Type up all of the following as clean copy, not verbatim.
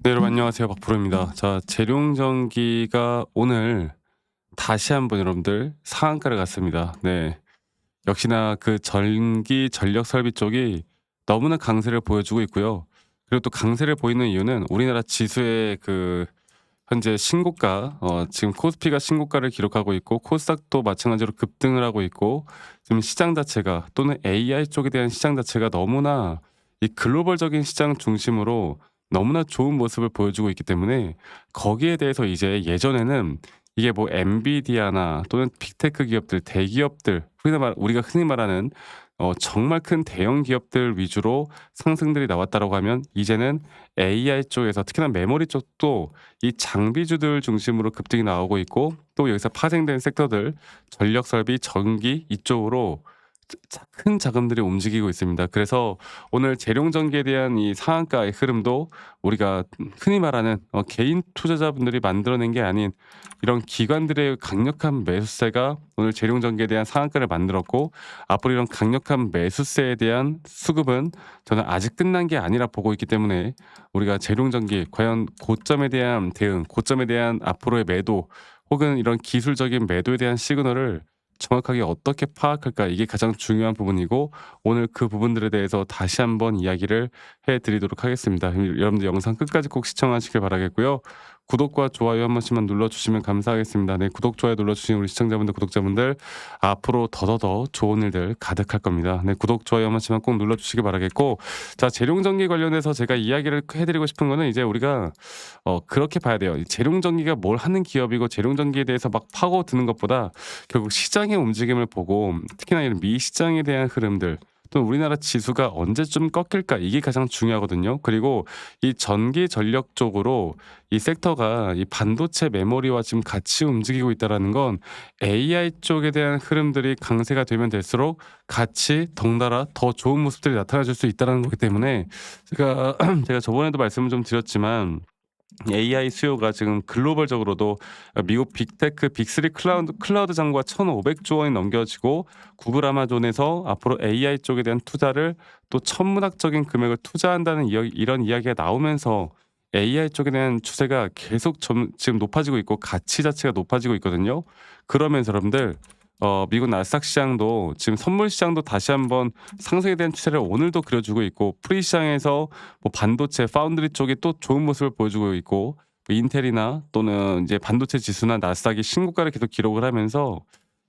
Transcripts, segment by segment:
네, 여러분 안녕하세요. 박프로입니다. 자, 재룡전기가 오늘 다시 한번 여러분들 상한가를 갔습니다. 네. 역시나 그 전기 전력 설비 쪽이 너무나 강세를 보여주고 있고요. 그리고 또 강세를 보이는 이유는 우리나라 지수의 그 현재 신고가 지금 코스피가 신고가를 기록하고 있고 코스닥도 마찬가지로 급등을 하고 있고 지금 시장 자체가 또는 AI 쪽에 대한 시장 자체가 너무나 이 글로벌적인 시장 중심으로 너무나 좋은 모습을 보여주고 있기 때문에 거기에 대해서 이제 예전에는 이게 뭐 엔비디아나 또는 빅테크 기업들, 대기업들, 우리가 흔히 말하는 정말 큰 대형 기업들 위주로 상승들이 나왔다라고 하면 이제는 AI 쪽에서 특히나 메모리 쪽도 이 장비주들 중심으로 급등이 나오고 있고 또 여기서 파생된 섹터들 전력 설비, 전기 이쪽으로 큰 자금들이 움직이고 있습니다. 그래서 오늘 재룡전기에 대한 이 상한가의 흐름도 우리가 흔히 말하는 개인 투자자분들이 만들어낸 게 아닌 이런 기관들의 강력한 매수세가 오늘 재룡전기에 대한 상한가를 만들었고 앞으로 이런 강력한 매수세에 대한 수급은 저는 아직 끝난 게 아니라 보고 있기 때문에 우리가 재룡전기 과연 고점에 대한 대응, 고점에 대한 앞으로의 매도 혹은 이런 기술적인 매도에 대한 시그널을 정확하게 어떻게 파악할까 이게 가장 중요한 부분이고 오늘 그 부분들에 대해서 다시 한번 이야기를 해 드리도록 하겠습니다. 여러분들 영상 끝까지 꼭 시청하시길 바라겠고요. 구독과 좋아요 한 번씩만 눌러주시면 감사하겠습니다. 네, 구독, 좋아요 눌러주신 우리 시청자분들, 구독자분들 앞으로 더더더 좋은 일들 가득할 겁니다. 네, 구독, 좋아요 한 번씩만 꼭 눌러주시길 바라겠고 자, 재룡전기 관련해서 제가 이야기를 해드리고 싶은 거는 이제 우리가 그렇게 봐야 돼요. 이 재룡전기가 뭘 하는 기업이고 재룡전기에 대해서 막 파고드는 것보다 결국 시장의 움직임을 보고 특히나 이런 미시장에 대한 흐름들 또 우리나라 지수가 언제쯤 꺾일까 이게 가장 중요하거든요. 그리고 이 전기 전력 쪽으로 이 섹터가 이 반도체 메모리와 지금 같이 움직이고 있다라는 건 AI 쪽에 대한 흐름들이 강세가 되면 될수록 같이 덩달아 더 좋은 모습들이 나타나줄 수 있다는 거기 때문에 제가 제가 저번에도 말씀을 좀 드렸지만 AI 수요가 지금 글로벌적으로도 미국 빅테크 빅3 클라우드 장과 1,500조 원이 넘겨지고 구글 아마존에서 앞으로 AI 쪽에 대한 투자를 또 천문학적인 금액을 투자한다는 이런 이야기가 나오면서 AI 쪽에 대한 추세가 계속 지금 높아지고 있고 가치 자체가 높아지고 있거든요. 그러면서 여러분들 미국 나스닥 시장도 지금 선물 시장도 다시 한번 상승에 대한 추세를 오늘도 그려주고 있고 프리 시장에서 뭐 반도체 파운드리 쪽이 또 좋은 모습을 보여주고 있고 뭐 인텔이나 또는 이제 반도체 지수나 나스닥이 신고가를 계속 기록을 하면서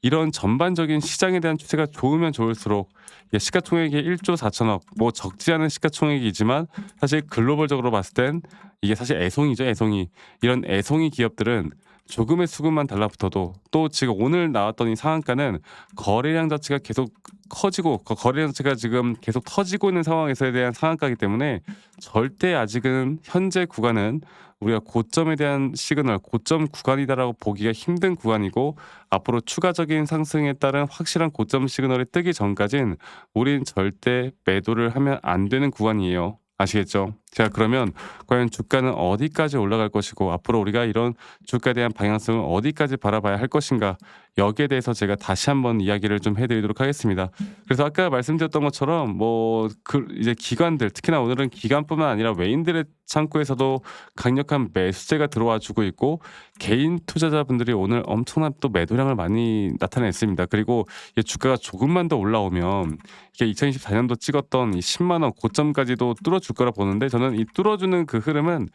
이런 전반적인 시장에 대한 추세가 좋으면 좋을수록 이게 시가총액이 1조 4천억 뭐 적지 않은 시가총액이지만 사실 글로벌적으로 봤을 땐 이게 사실 애송이죠, 애송이. 이런 애송이 기업들은 조금의 수급만 달라붙어도 또 지금 오늘 나왔던 이 상한가는 거래량 자체가 계속 커지고 거래량 자체가 지금 계속 터지고 있는 상황에서에 대한 상한가이기 때문에 절대 아직은 현재 구간은 우리가 고점에 대한 시그널, 고점 구간이다라고 보기가 힘든 구간이고 앞으로 추가적인 상승에 따른 확실한 고점 시그널이 뜨기 전까진 우린 절대 매도를 하면 안 되는 구간이에요. 아시겠죠? 자, 그러면 과연 주가는 어디까지 올라갈 것이고 앞으로 우리가 이런 주가에 대한 방향성을 어디까지 바라봐야 할 것인가 여기에 대해서 제가 다시 한번 이야기를 좀 해드리도록 하겠습니다. 그래서 아까 말씀드렸던 것처럼 뭐 이제 기관들 특히나 오늘은 기관뿐만 아니라 외인들의 창구에서도 강력한 매수세가 들어와 주고 있고 개인 투자자분들이 오늘 엄청난 또 매도량을 많이 나타냈습니다. 그리고 이 주가가 조금만 더 올라오면 이게 2024년도 찍었던 이 10만 원 고점까지도 뚫어줄 거라 보는데 저는 이 뚫어주는 그 흐름은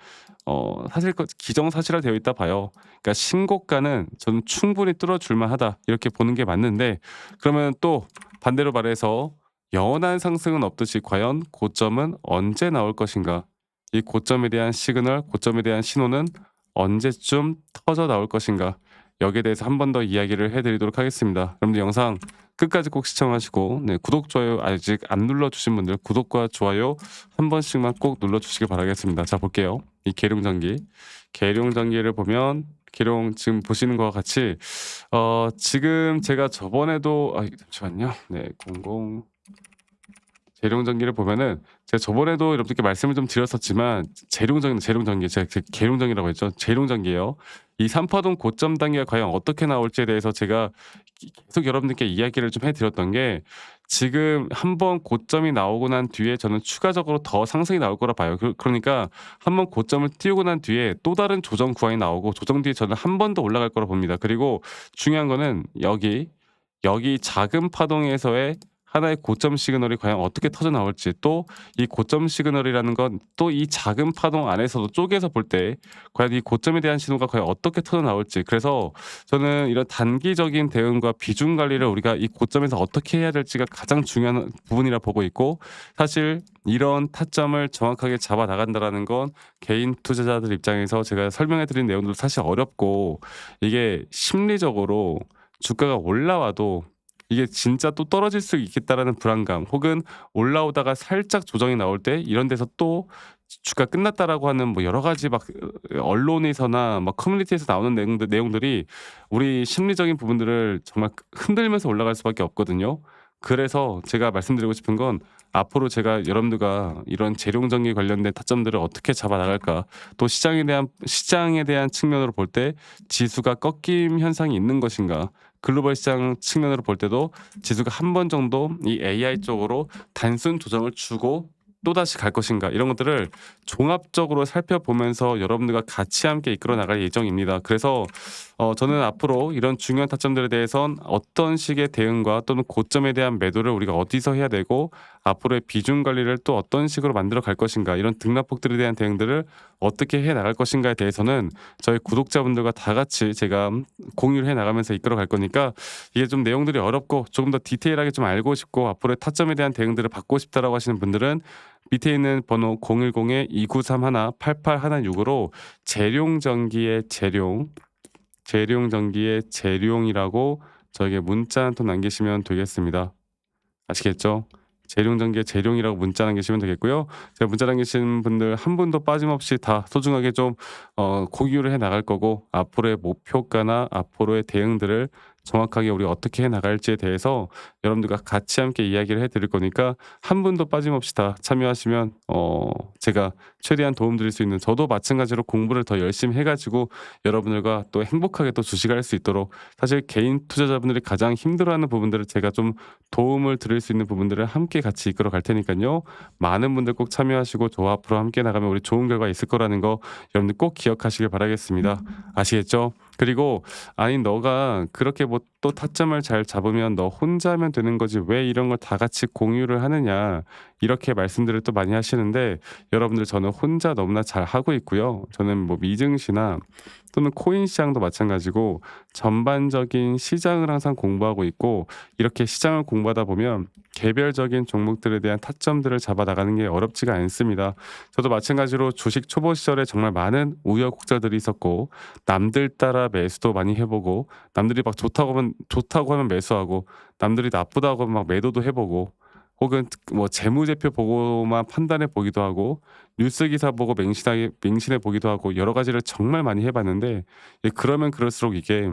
사실 기정사실화 되어 있다 봐요. 그러니까 신고가는 저는 충분히 뚫어줄 만하다 이렇게 보는 게 맞는데 그러면 또 반대로 말해서 영원한 상승은 없듯이 과연 고점은 언제 나올 것인가? 이 고점에 대한 시그널, 고점에 대한 신호는 언제쯤 터져 나올 것인가? 여기에 대해서 한 번 더 이야기를 해드리도록 하겠습니다. 여러분들 영상 끝까지 꼭 시청하시고 네, 구독, 좋아요 아직 안 눌러주신 분들 구독과 좋아요 한 번씩만 꼭 눌러주시길 바라겠습니다. 자, 볼게요. 이 계룡전기. 계룡전기를 보면 계룡 지금 보시는 것과 같이 지금 제가 저번에도 잠시만요. 네, 00 재룡전기를 보면은 제가 저번에도 여러분들께 말씀을 좀 드렸었지만 재룡전기 제가 계룡전기라고 했죠. 재룡전기예요. 이 삼파동 고점 단계가 과연 어떻게 나올지에 대해서 제가 계속 여러분들께 이야기를 좀 해 드렸던 게 지금 한번 고점이 나오고 난 뒤에 저는 추가적으로 더 상승이 나올 거라 봐요. 그러니까 한번 고점을 띄우고 난 뒤에 또 다른 조정 구간이 나오고 조정 뒤에 저는 한 번 더 올라갈 거라 봅니다. 그리고 중요한 거는 여기 작은 파동에서의 하나의 고점 시그널이 과연 어떻게 터져 나올지, 또 이 고점 시그널이라는 건 또 이 작은 파동 안에서도 쪼개서 볼 때 과연 이 고점에 대한 신호가 과연 어떻게 터져 나올지, 그래서 저는 이런 단기적인 대응과 비중 관리를 우리가 이 고점에서 어떻게 해야 될지가 가장 중요한 부분이라 보고 있고, 사실 이런 타점을 정확하게 잡아 나간다라는 건 개인 투자자들 입장에서 제가 설명해 드린 내용들도 사실 어렵고, 이게 심리적으로 주가가 올라와도 이게 진짜 또 떨어질 수 있겠다라는 불안감, 혹은 올라오다가 살짝 조정이 나올 때 이런 데서 또 주가 끝났다라고 하는 뭐 여러 가지 막 언론에서나 막 커뮤니티에서 나오는 내용들이 우리 심리적인 부분들을 정말 흔들면서 올라갈 수밖에 없거든요. 그래서 제가 말씀드리고 싶은 건, 앞으로 제가 여러분들과 이런 재룡정기 관련된 타점들을 어떻게 잡아 나갈까, 또 시장에 대한 측면으로 볼 때 지수가 꺾임 현상이 있는 것인가, 글로벌 시장 측면으로 볼 때도 지수가 한 번 정도 이 AI 쪽으로 단순 조정을 주고 또다시 갈 것인가, 이런 것들을 종합적으로 살펴보면서 여러분들과 같이 함께 이끌어 나갈 예정입니다. 그래서 저는 앞으로 이런 중요한 타점들에 대해선 어떤 식의 대응과 또는 고점에 대한 매도를 우리가 어디서 해야 되고, 앞으로의 비중 관리를 또 어떤 식으로 만들어 갈 것인가, 이런 등락폭들에 대한 대응들을 어떻게 해 나갈 것인가에 대해서는 저희 구독자분들과 다 같이 제가 공유를 해 나가면서 이끌어 갈 거니까, 이게 좀 내용들이 어렵고 조금 더 디테일하게 좀 알고 싶고 앞으로의 타점에 대한 대응들을 받고 싶다라고 하시는 분들은 밑에 있는 번호 010-2931-8816으로 재룡전기의 재룡이라고 저에게 문자 한 통 남기시면 되겠습니다. 아시겠죠? 재룡전기의 재룡이라고 문자 남기시면 되겠고요. 제가 문자 남기신 분들 한 분도 빠짐없이 다 소중하게 좀 공유를 해 나갈 거고, 앞으로의 목표가나 앞으로의 대응들을 정확하게 우리가 어떻게 해 나갈지에 대해서 여러분들과 같이 함께 이야기를 해 드릴 거니까, 한 분도 빠짐없이 다 참여하시면 제가 최대한 도움 드릴 수 있는, 저도 마찬가지로 공부를 더 열심히 해 가지고 여러분들과 또 행복하게 또 주식을 할 수 있도록, 사실 개인 투자자분들이 가장 힘들어하는 부분들을 제가 좀 도움을 드릴 수 있는 부분들을 함께 같이 이끌어 갈 테니까요. 많은 분들 꼭 참여하시고 저와 앞으로 함께 나가면 우리 좋은 결과 있을 거라는 거 여러분들 꼭 기억하시길 바라겠습니다. 아시겠죠? 그리고 아니 너가 그렇게 뭐 또 타점을 잘 잡으면 너 혼자 하면 되는 거지 왜 이런 걸 다 같이 공유를 하느냐, 이렇게 말씀들을 또 많이 하시는데, 여러분들 저는 혼자 너무나 잘 하고 있고요. 저는 뭐 미증시나 또는 코인 시장도 마찬가지고 전반적인 시장을 항상 공부하고 있고, 이렇게 시장을 공부하다 보면 개별적인 종목들에 대한 타점들을 잡아 나가는 게 어렵지가 않습니다. 저도 마찬가지로 주식 초보 시절에 정말 많은 우여곡절들이 있었고, 남들 따라 매수도 많이 해보고, 남들이 막 좋다고 하면 매수하고, 남들이 나쁘다고 하면 막 매도도 해보고, 혹은 뭐 재무제표 보고만 판단해 보기도 하고, 뉴스 기사 보고 맹신해 보기도 하고, 여러 가지를 정말 많이 해봤는데, 그러면 그럴수록 이게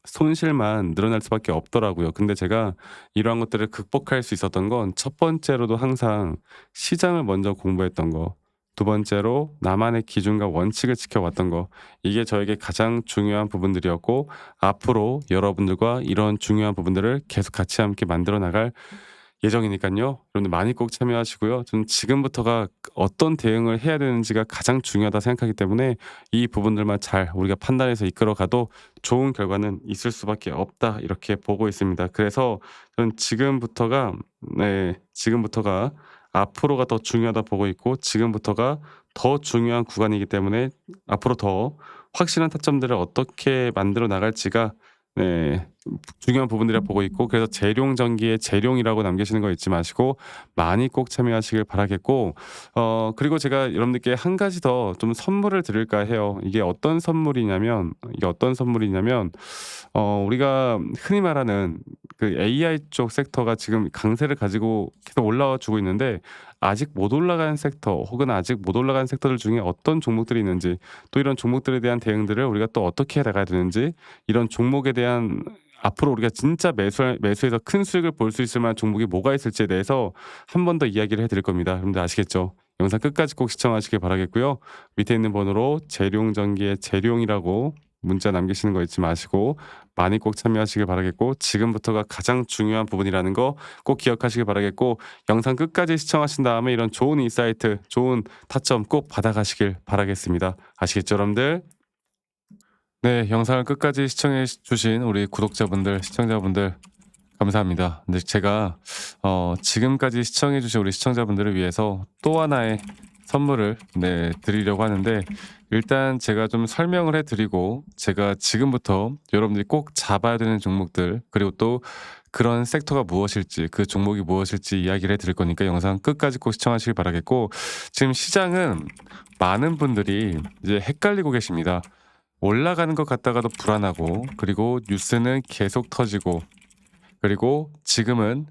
손실만 늘어날 수밖에 없더라고요. 근데 제가 이러한 것들을 극복할 수 있었던 건, 첫 번째로도 항상 시장을 먼저 공부했던 거, 두 번째로 나만의 기준과 원칙을 지켜왔던 거, 이게 저에게 가장 중요한 부분들이었고, 앞으로 여러분들과 이런 중요한 부분들을 계속 같이 함께 만들어 나갈 예정이니깐요. 여러분들 많이 꼭 참여하시고요. 저는 지금부터가 어떤 대응을 해야 되는지가 가장 중요하다 생각하기 때문에, 이 부분들만 잘 우리가 판단해서 이끌어 가도 좋은 결과는 있을 수밖에 없다, 이렇게 보고 있습니다. 그래서 저는 지금부터가 앞으로가 더 중요하다 보고 있고, 지금부터가 더 중요한 구간이기 때문에 앞으로 더 확실한 타점들을 어떻게 만들어 나갈지가 중요한 부분들이라 보고 있고, 그래서 재룡전기의 재룡이라고 남기시는 거 잊지 마시고 많이 꼭 참여하시길 바라겠고, 그리고 제가 여러분들께 한 가지 더 좀 선물을 드릴까 해요. 이게 어떤 선물이냐면 우리가 흔히 말하는 그 AI 쪽 섹터가 지금 강세를 가지고 계속 올라와 주고 있는데, 아직 못 올라간 섹터 혹은 아직 못 올라간 섹터들 중에 어떤 종목들이 있는지, 또 이런 종목들에 대한 대응들을 우리가 또 어떻게 해 나가야 되는지, 이런 종목에 대한 앞으로 우리가 진짜 매수해서 큰 수익을 볼 수 있을 만한 종목이 뭐가 있을지에 대해서 한 번 더 이야기를 해 드릴 겁니다. 여러분들 아시겠죠? 영상 끝까지 꼭 시청하시길 바라겠고요. 밑에 있는 번호로 재룡전기의 재룡이라고 문자 남기시는 거 잊지 마시고 많이 꼭 참여하시길 바라겠고 지금부터가 가장 중요한 부분이라는 거 꼭 기억하시길 바라겠고 영상 끝까지 시청하신 다음에 이런 좋은 인사이트, 좋은 타점 꼭 받아가시길 바라겠습니다. 아시겠죠, 여러분들? 네, 영상을 끝까지 시청해 주신 우리 구독자분들, 시청자분들 감사합니다. 근데 제가 지금까지 시청해 주신 우리 시청자분들을 위해서 또 하나의 선물을 드리려고 하는데 일단 제가 좀 설명을 해 드리고 제가 지금부터 여러분들이 꼭 잡아야 되는 종목들 그리고 또 그런 섹터가 무엇일지 그 종목이 무엇일지 이야기를 해 드릴 거니까 영상 끝까지 꼭 시청하시길 바라겠고 지금 시장은 많은 분들이 이제 헷갈리고 계십니다. 올라가는 것 같다가도 불안하고 그리고 뉴스는 계속 터지고 그리고 지금은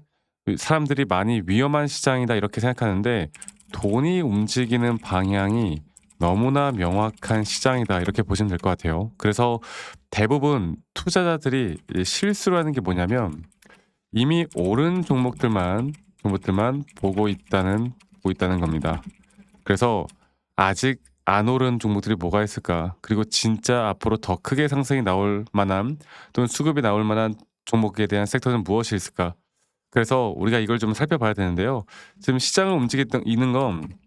사람들이 많이 위험한 시장이다 이렇게 생각하는데 돈이 움직이는 방향이 너무나 명확한 시장이다 이렇게 보시면 될 것 같아요. 그래서 대부분 투자자들이 실수를 하는 게 뭐냐면 이미 오른 종목들만 보고 있다는 겁니다. 그래서 아직 안 오른 종목들이 뭐가 있을까? 그리고 진짜 앞으로 더 크게 상승이 나올 만한 또는 수급이 나올 만한 종목에 대한 섹터는 무엇이 있을까? 그래서 우리가 이걸 좀 살펴봐야 되는데요. 지금 시장을 움직이는 건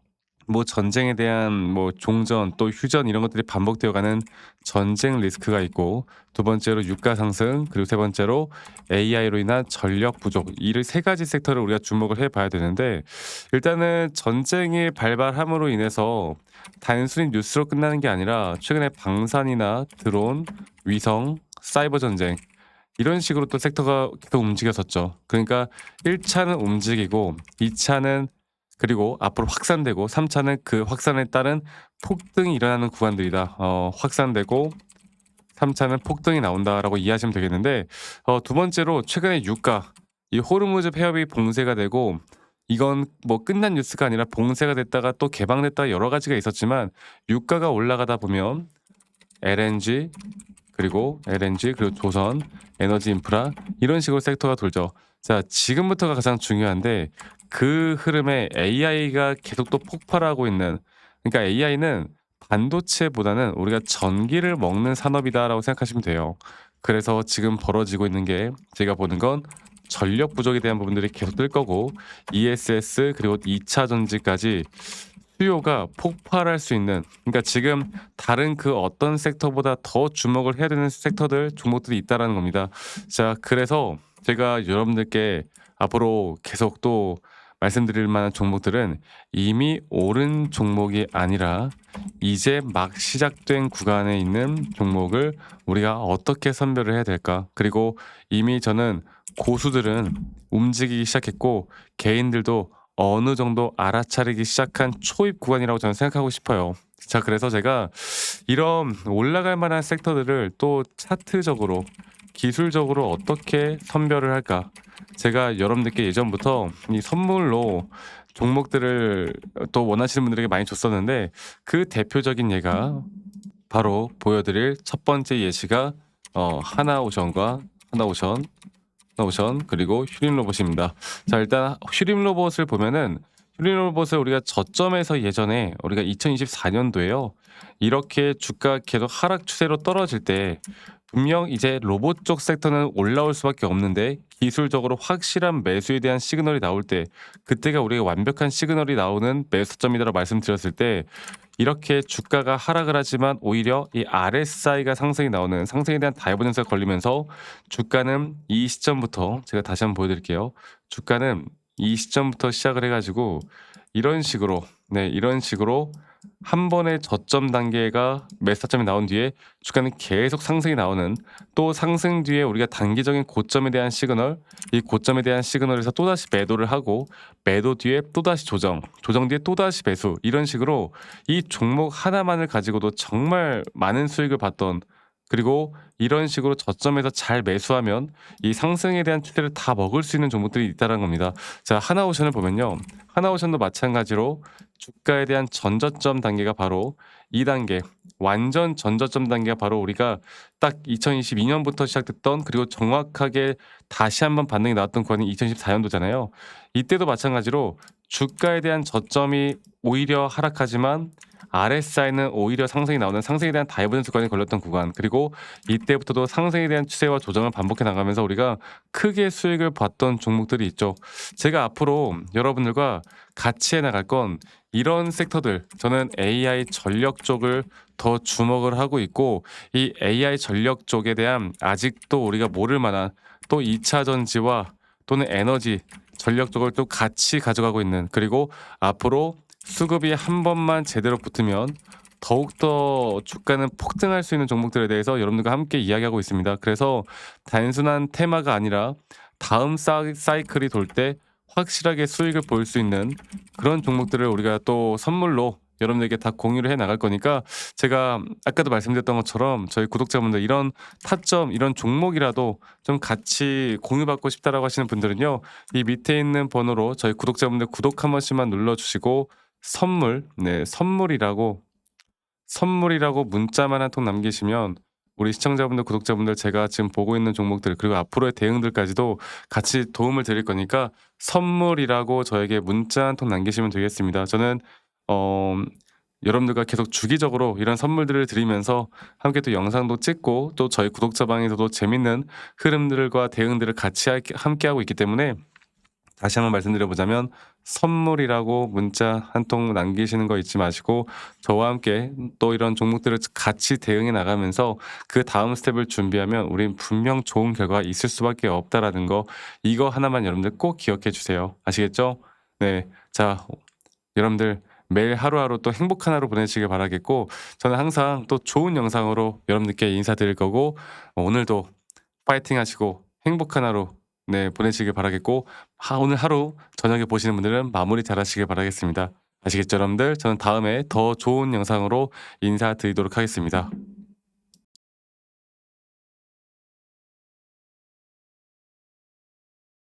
뭐 전쟁에 대한 뭐 종전 또 휴전 이런 것들이 반복되어 가는 전쟁 리스크가 있고 두 번째로 유가 상승 그리고 세 번째로 AI로 인한 전력 부족 이 세 가지 섹터를 우리가 주목을 해 봐야 되는데 일단은 전쟁이 발발함으로 인해서 단순히 뉴스로 끝나는 게 아니라 최근에 방산이나 드론, 위성, 사이버 전쟁 이런 식으로 또 섹터가 계속 움직였었죠. 그러니까 1차는 움직이고 2차는 그리고 앞으로 확산되고 3차는 그 확산에 따른 폭등이 일어나는 구간들이다. 확산되고 3차는 폭등이 나온다라고 이해하시면 되겠는데 두 번째로 최근에 유가 이 호르무즈 폐업이 봉쇄가 되고 이건 뭐 끝난 뉴스가 아니라 봉쇄가 됐다가 또 개방됐다가 여러 가지가 있었지만 유가가 올라가다 보면 LNG 그리고 조선, 에너지 인프라 이런 식으로 섹터가 돌죠. 자, 지금부터가 가장 중요한데 그 흐름에 AI가 계속 또 폭발하고 있는 그러니까 AI는 반도체보다는 우리가 전기를 먹는 산업이다라고 생각하시면 돼요. 그래서 지금 벌어지고 있는 게 제가 보는 건 전력 부족에 대한 부분들이 계속 뜰 거고 ESS 그리고 2차 전지까지 수요가 폭발할 수 있는 그러니까 지금 다른 그 어떤 섹터보다 더 주목을 해야 되는 섹터들 종목들이 있다라는 겁니다. 자, 그래서 제가 여러분들께 앞으로 계속 또 말씀드릴 만한 종목들은 이미 오른 종목이 아니라 이제 막 시작된 구간에 있는 종목을 우리가 어떻게 선별을 해야 될까? 그리고 이미 저는 고수들은 움직이기 시작했고 개인들도 어느 정도 알아차리기 시작한 초입 구간이라고 저는 생각하고 싶어요. 자, 그래서 제가 이런 올라갈 만한 섹터들을 또 차트적으로 기술적으로 어떻게 선별을 할까? 제가 여러분들께 예전부터 이 선물로 종목들을 또 원하시는 분들에게 많이 줬었는데 그 대표적인 예가 바로 보여드릴 첫 번째 예시가 하나오션과 하나오션 그리고 휴림 로봇입니다. 자, 일단 휴림 로봇을 보면은 휴림 로봇을 우리가 저점에서 예전에 우리가 2024년도에요. 이렇게 주가 계속 하락 추세로 떨어질 때 분명 이제 로봇 쪽 섹터는 올라올 수밖에 없는데 기술적으로 확실한 매수에 대한 시그널이 나올 때 그때가 우리가 완벽한 시그널이 나오는 매수점이다라고 말씀드렸을 때 이렇게 주가가 하락을 하지만 오히려 이 RSI가 상승이 나오는 상승에 대한 다이버전스가 걸리면서 주가는 이 시점부터 제가 다시 한번 보여드릴게요. 주가는 이 시점부터 시작을 해가지고 이런 식으로 이런 식으로 한 번의 저점 단계가 매수점이 나온 뒤에 주가는 계속 상승이 나오는 또 상승 뒤에 우리가 단기적인 고점에 대한 시그널 이 고점에 대한 시그널에서 또다시 매도를 하고 매도 뒤에 또다시 조정 뒤에 또다시 매수 이런 식으로 이 종목 하나만을 가지고도 정말 많은 수익을 봤던 그리고 이런 식으로 저점에서 잘 매수하면 이 상승에 대한 추세를 다 먹을 수 있는 종목들이 있다는 겁니다. 자, 하나오션을 보면요. 하나오션도 마찬가지로 주가에 대한 전저점 단계가 바로 2단계 완전 전저점 단계가 바로 우리가 딱 2022년부터 시작됐던 그리고 정확하게 다시 한번 반등이 나왔던 구간이 2014년도잖아요. 이때도 마찬가지로 주가에 대한 저점이 오히려 하락하지만 RSI는 오히려 상승이 나오는 상승에 대한 다이버전스 구간이 걸렸던 구간, 그리고 이때부터도 상승에 대한 추세와 조정을 반복해 나가면서 우리가 크게 수익을 봤던 종목들이 있죠. 제가 앞으로 여러분들과 같이 해 나갈 건 이런 섹터들, 저는 AI 전력 쪽을 더 주목을 하고 있고, 이 AI 전력 쪽에 대한 아직도 우리가 모를 만한 또 2차 전지와 또는 에너지 전력 쪽을 또 같이 가져가고 있는, 그리고 앞으로 수급이 한 번만 제대로 붙으면 더욱더 주가는 폭등할 수 있는 종목들에 대해서 여러분들과 함께 이야기하고 있습니다. 그래서 단순한 테마가 아니라 다음 사이클이 돌 때 확실하게 수익을 볼 수 있는 그런 종목들을 우리가 또 선물로 여러분들에게 다 공유를 해 나갈 거니까, 제가 아까도 말씀드렸던 것처럼 저희 구독자분들 이런 타점, 이런 종목이라도 좀 같이 공유받고 싶다라고 하시는 분들은요, 이 밑에 있는 번호로 저희 구독자분들 구독 한 번씩만 눌러주시고 선물, 네, 선물이라고 문자만 한 통 남기시면 우리 시청자분들, 구독자분들, 제가 지금 보고 있는 종목들 그리고 앞으로의 대응들까지도 같이 도움을 드릴 거니까 선물이라고 저에게 문자 한 통 남기시면 되겠습니다. 저는 어 여러분들과 계속 주기적으로 이런 선물들을 드리면서 함께 또 영상도 찍고 또 저희 구독자 방에서도 재밌는 흐름들과 대응들을 같이 함께하고 있기 때문에, 다시 한번 말씀드려 보자면 선물이라고 문자 한 통 남기시는 거 잊지 마시고 저와 함께 또 이런 종목들을 같이 대응해 나가면서 그다음 스텝을 준비하면 우린 분명 좋은 결과가 있을 수밖에 없다라는 거, 이거 하나만 여러분들 꼭 기억해 주세요. 아시겠죠? 네. 자, 여러분들 매일 하루하루 또 행복한 하루 보내시길 바라겠고, 저는 항상 또 좋은 영상으로 여러분들께 인사드릴 거고, 오늘도 파이팅 하시고 행복한 하루, 네, 보내시길 바라겠고, 오늘 하루 저녁에 보시는 분들은 마무리 잘 하시길 바라겠습니다. 아시겠죠, 여러분들? 저는 다음에 더 좋은 영상으로 인사드리도록 하겠습니다.